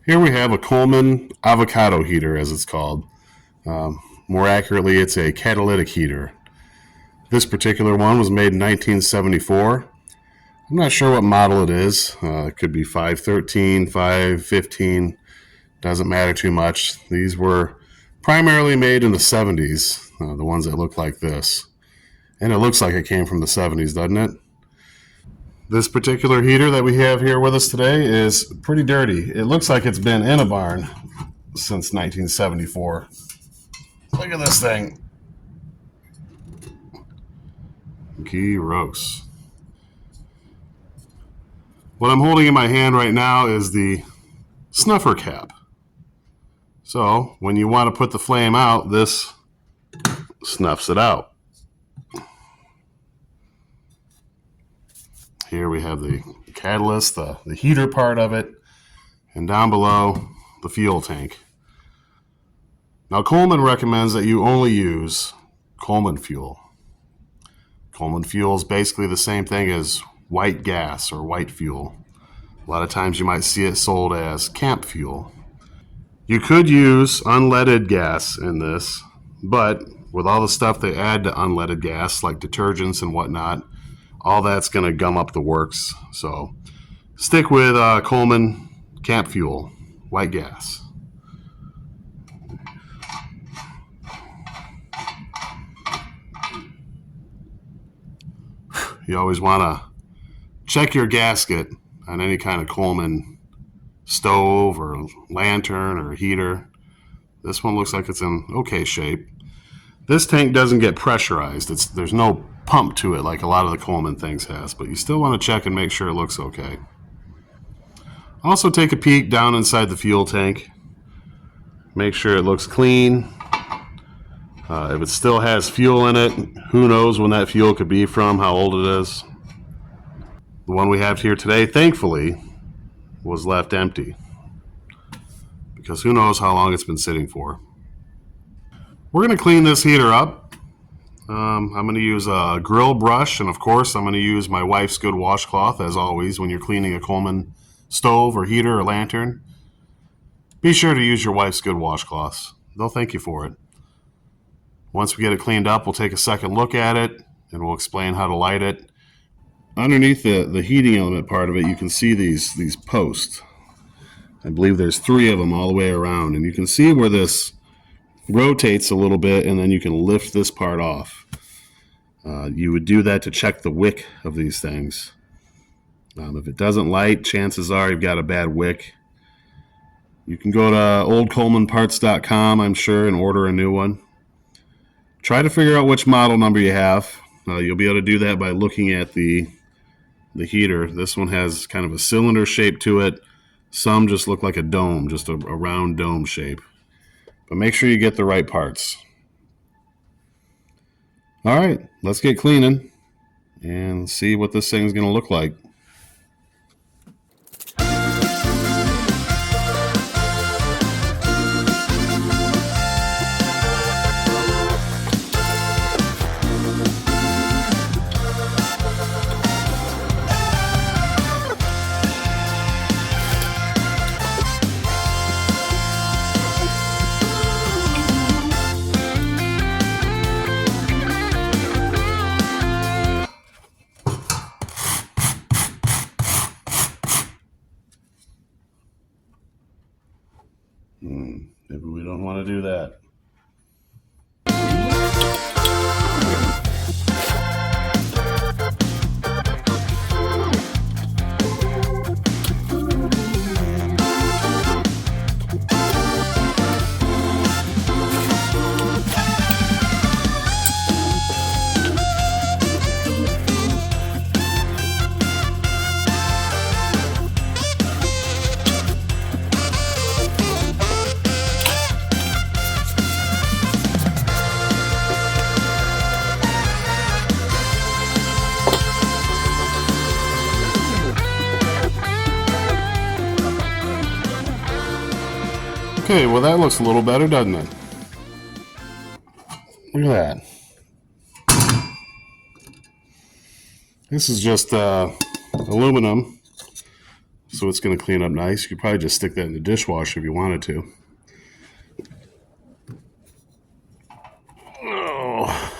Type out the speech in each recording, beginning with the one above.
Here we have a Coleman Avacado Heater, as it's called. More accurately, it's a catalytic heater. This particular one was made in 1974. I'm not sure what model it is. It could be 513, 515. Doesn't matter too much. These were primarily made in the 70s, the ones that look like this. And it looks like it came from the 70s, doesn't it? This particular heater that we have here with us today is pretty dirty. It looks like it's been in a barn since 1974. Look at this thing. Gross. What I'm holding in my hand right now is the snuffer cap. So when you want to put the flame out, this snuffs it out. Here we have the catalyst, the heater part of it, and down below, the fuel tank. Now, Coleman recommends that you only use Coleman fuel. Coleman fuel is basically the same thing as white gas or white fuel. A lot of times you might see it sold as camp fuel. You could use unleaded gas in this, but with all the stuff they add to unleaded gas, like detergents and whatnot, all that's going to gum up the works. So stick with Coleman camp fuel, white gas. You always want to check your gasket on any kind of Coleman stove or lantern or heater. This one looks like it's in okay shape. This tank doesn't get pressurized. There's no pump to it like a lot of the Coleman things has, but you still want to check and make sure it looks okay. Also take a peek down inside the fuel tank. Make sure it looks clean. If it still has fuel in it, who knows when that fuel could be from, how old it is. The one we have here today, thankfully, was left empty, because who knows how long it's been sitting for. We're going to clean this heater up. I'm going to use a grill brush, and of course I'm going to use my wife's good washcloth, as always, when you're cleaning a Coleman stove or heater or lantern. Be sure to use your wife's good washcloths. They'll thank you for it. Once we get it cleaned up, we'll take a second look at it, and we'll explain how to light it. Underneath the heating element part of it, you can see these posts. I believe there's 3 of them all the way around, and you can see where this rotates a little bit, and then you can lift this part off. You would do that to check the wick of these things. If it doesn't light, chances are you've got a bad wick. You can go to oldcolemanparts.com, I'm sure, and order a new one. Try to figure out which model number you have. You'll be able to do that by looking at the heater. This one has kind of a cylinder shape to it. Some just look like a dome, just a round dome shape. But make sure you get the right parts. All right, let's get cleaning and see what this thing's going to look like. Maybe we don't want to do that. Okay, well that looks a little better, doesn't it? Look at that. This is just aluminum so it's going to clean up nice. You could probably just stick that in the dishwasher if you wanted to. Oh,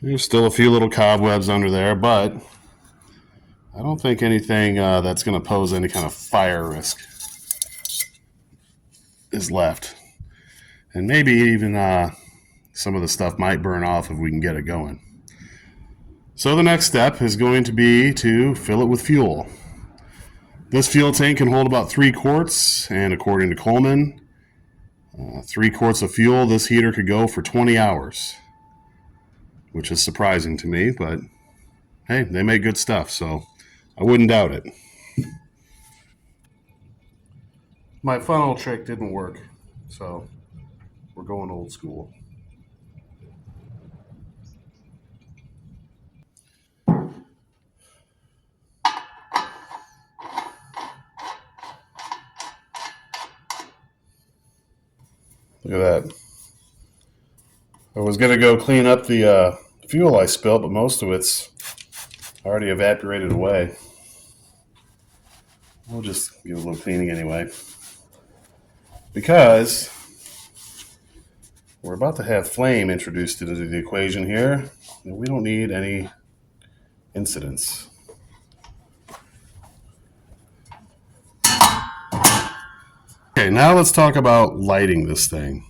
there's still a few little cobwebs under there, but I don't think anything that's going to pose any kind of fire risk is left. And maybe even some of the stuff might burn off if we can get it going. So the next step is going to be to fill it with fuel. This fuel tank can hold about 3 quarts, and according to Coleman, 3 quarts of fuel, this heater could go for 20 hours, which is surprising to me, but hey, they make good stuff, so I wouldn't doubt it. My funnel trick didn't work, so we're going old school. Look at that. I was going to go clean up the fuel I spilled, but most of it's already evaporated away. We'll just give it a little cleaning anyway. Because we're about to have flame introduced into the equation here, and we don't need any incidents. Okay, now let's talk about lighting this thing.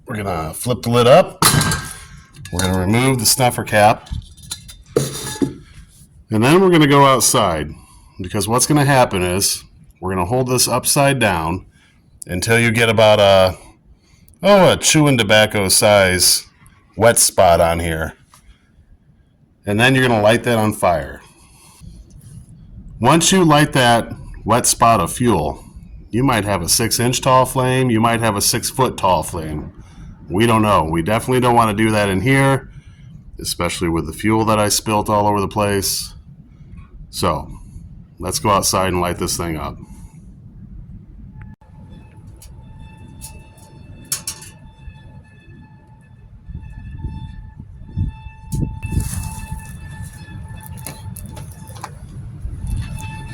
We're going to flip the lid up. We're going to remove the stuffer cap. And then we're going to go outside, because what's going to happen is we're going to hold this upside down until you get about a chewing tobacco size wet spot on here. And then you're going to light that on fire. Once you light that wet spot of fuel, you might have a 6-inch tall flame, you might have a 6-foot tall flame. We don't know. We definitely don't want to do that in here, especially with the fuel that I spilt all over the place. So let's go outside and light this thing up.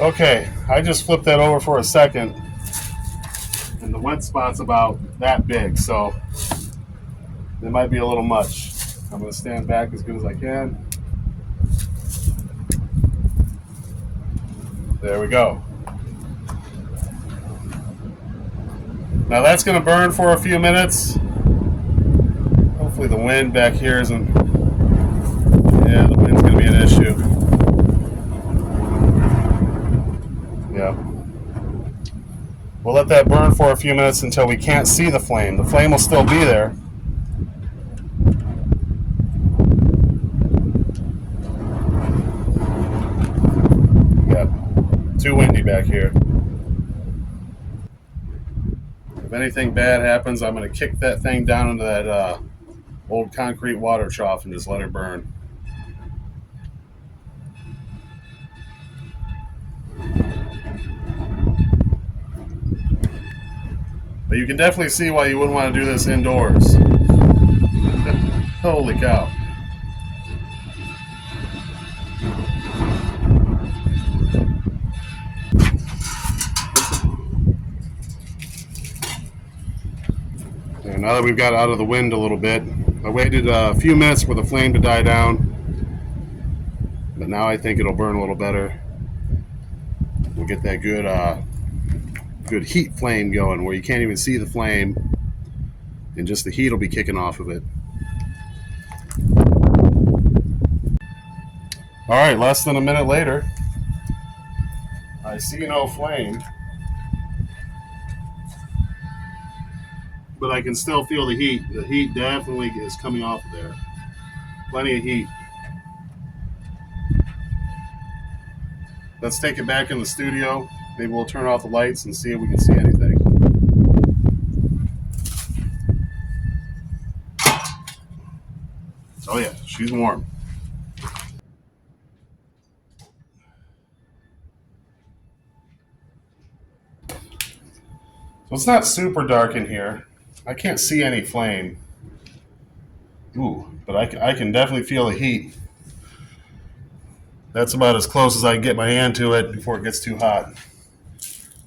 Okay, I just flipped that over for a second, and the wet spot's about that big, so it might be a little much. I'm going to stand back as good as I can. There we go. Now that's going to burn for a few minutes. Hopefully the wind back here isn't... Yeah, the wind's going to be an issue. Yeah. We'll let that burn for a few minutes until we can't see the flame. The flame will still be there. Yeah, too windy back here. If anything bad happens, I'm going to kick that thing down into that old concrete water trough and just let it burn. But you can definitely see why you wouldn't want to do this indoors. Holy cow. And now that we've got out of the wind a little bit, I waited a few minutes for the flame to die down. But now I think it'll burn a little better. We'll get that good heat flame going where you can't even see the flame, and just the heat will be kicking off of it. All right, less than a minute later, I see no flame, but I can still feel the heat. The heat definitely is coming off of there. Plenty of heat. Let's take it back in the studio. Maybe we'll turn off the lights and see if we can see anything. Oh yeah, she's warm. So it's not super dark in here. I can't see any flame. Ooh, but I can definitely feel the heat. That's about as close as I can get my hand to it before it gets too hot.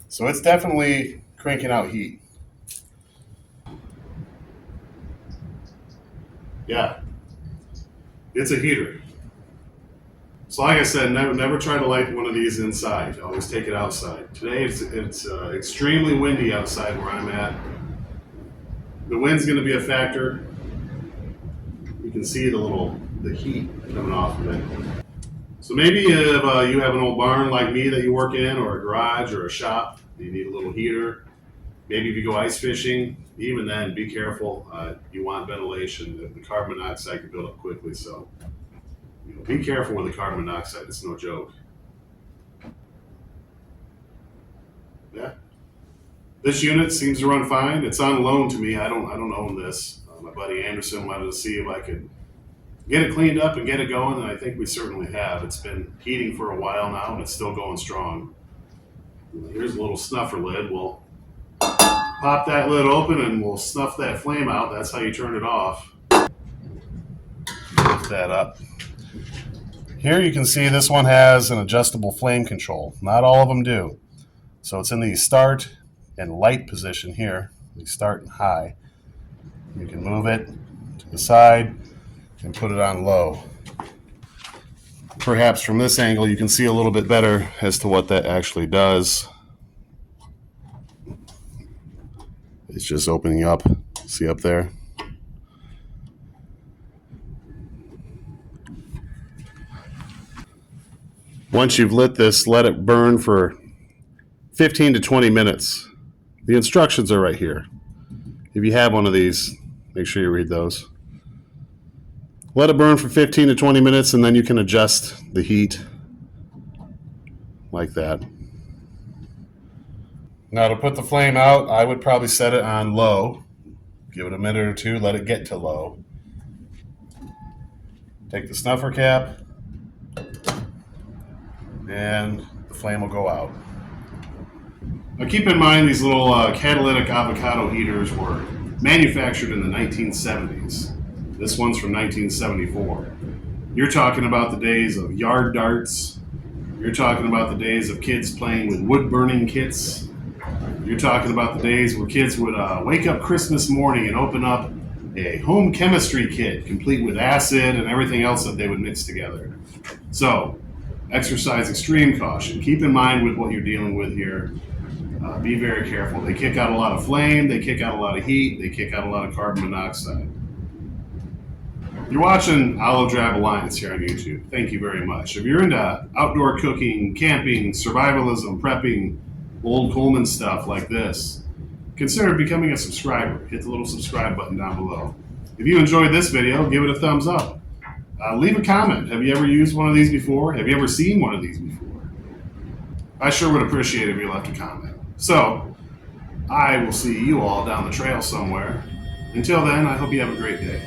So it's definitely cranking out heat. Yeah, it's a heater. So like I said, never try to light one of these inside. Always take it outside. Today it's extremely windy outside where I'm at. The wind's going to be a factor. You can see the heat coming off of it. So maybe if you have an old barn like me that you work in, or a garage or a shop, you need a little heater. Maybe if you go ice fishing, even then, be careful. You want ventilation. The carbon monoxide can build up quickly, so be careful with the carbon monoxide. It's no joke. Yeah. This unit seems to run fine. It's on loan to me. I don't own this. My buddy Anderson wanted to see if I could get it cleaned up and get it going, and I think we certainly have. It's been heating for a while now, and it's still going strong. Here's a little snuffer lid. We'll pop that lid open and we'll snuff that flame out. That's how you turn it off. Lift that up. Here you can see this one has an adjustable flame control. Not all of them do. So it's in the start and light position here. We start and high. You can move it to the side and put it on low. Perhaps from this angle you can see a little bit better as to what that actually does. It's just opening up. See up there? Once you've lit this, let it burn for 15 to 20 minutes. The instructions are right here. If you have one of these, make sure you read those. Let it burn for 15 to 20 minutes, and then you can adjust the heat like that. Now to put the flame out, I would probably set it on low. Give it a minute or two, let it get to low. Take the snuffer cap, and the flame will go out. Now keep in mind these little catalytic avocado heaters were manufactured in the 1970s. This one's from 1974. You're talking about the days of yard darts. You're talking about the days of kids playing with wood burning kits. You're talking about the days where kids would wake up Christmas morning and open up a home chemistry kit complete with acid and everything else that they would mix together. So exercise extreme caution. Keep in mind with what you're dealing with here. Be very careful. They kick out a lot of flame, they kick out a lot of heat, they kick out a lot of carbon monoxide. You're watching Olive Drive Alliance here on YouTube. Thank you very much. If you're into outdoor cooking, camping, survivalism, prepping, old Coleman stuff like this, consider becoming a subscriber. Hit the little subscribe button down below. If you enjoyed this video, give it a thumbs up. Leave a comment. Have you ever used one of these before? Have you ever seen one of these before? I sure would appreciate it if you left a comment. So, I will see you all down the trail somewhere. Until then, I hope you have a great day.